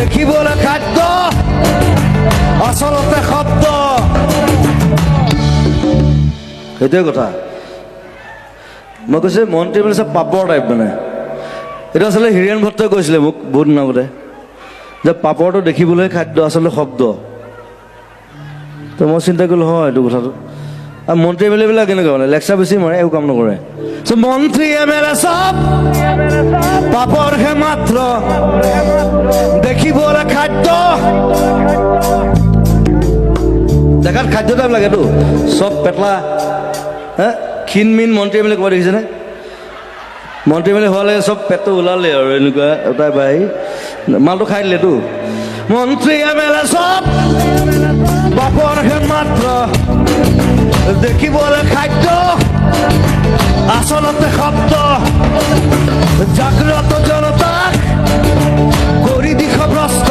দেখিবলৈ খাদ্য আচলতে শব্দ। সেইটোৱে কথা। মই কৈছোঁ মন্ত্ৰী মানে চব পাপৰ টাইপ মানে। এইটো আচলতে হীৰেণ ভট্টই কৈছিলে মোক বহুত দিন আগতে যে পাপৰটো দেখিবলৈ খাদ্য আচলতে শব্দ। তো মই চিন্তা কৰিলোঁ হয় এইটো কথাটো। আৰু মন্ত্ৰী এম এল এবিলাক কেনেকুৱা মানে লেকচাৰ বেছি মাৰে, একো কাম নকৰে। মন্ত্ৰী এম এল এ চব পাপৰহে মাত্ৰ দেখিবলৈ খাদ্য। দেখাত খাদ্য টাইপ লাগেতো, চব পেটলা হা ক্ষীণ মিন মন্ত্ৰী এম এল এ ক'ৰবাত দেখিছেনে? মন্ত্ৰী এম এল এ হোৱালে চব পেটটো ওলালে আৰু এনেকুৱা এটা বাই মালটো খাই দিলেতো। মন্ত্ৰী এম এল এ চব পাপৰহে মাত্ৰ দেখিবলৈ খাদ্য আচলতে শব্দ। জাগ্ৰত জনতাক কৰি দিশভ্ৰষ্ট,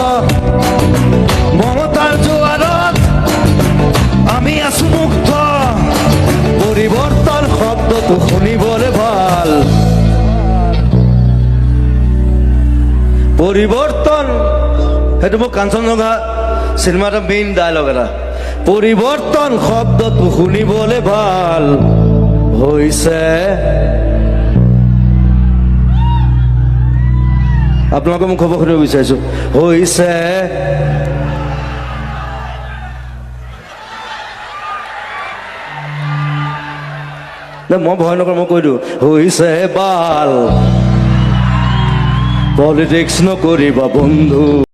মমতাৰ জোৱাৰত আমি আছো মুক্ত। পৰিৱৰ্তন শব্দটো শুনিবলৈ ভাল। পৰিৱৰ্তন সেইটো মোক কাঞ্চনজংঘা চিনেমা এটা মেইন ডায়লগ এটা। পৰিৱৰ্তন শব্দটো শুনিবলৈ ভাল হৈছে। আপোনালোকে মোক খবৰ সুধিব বিচাৰিছো, হৈছে মই ভয় নকৰোঁ, মই কৈ দিওঁ হৈছে বাল। পলিটিক্স নকৰিবা বন্ধু।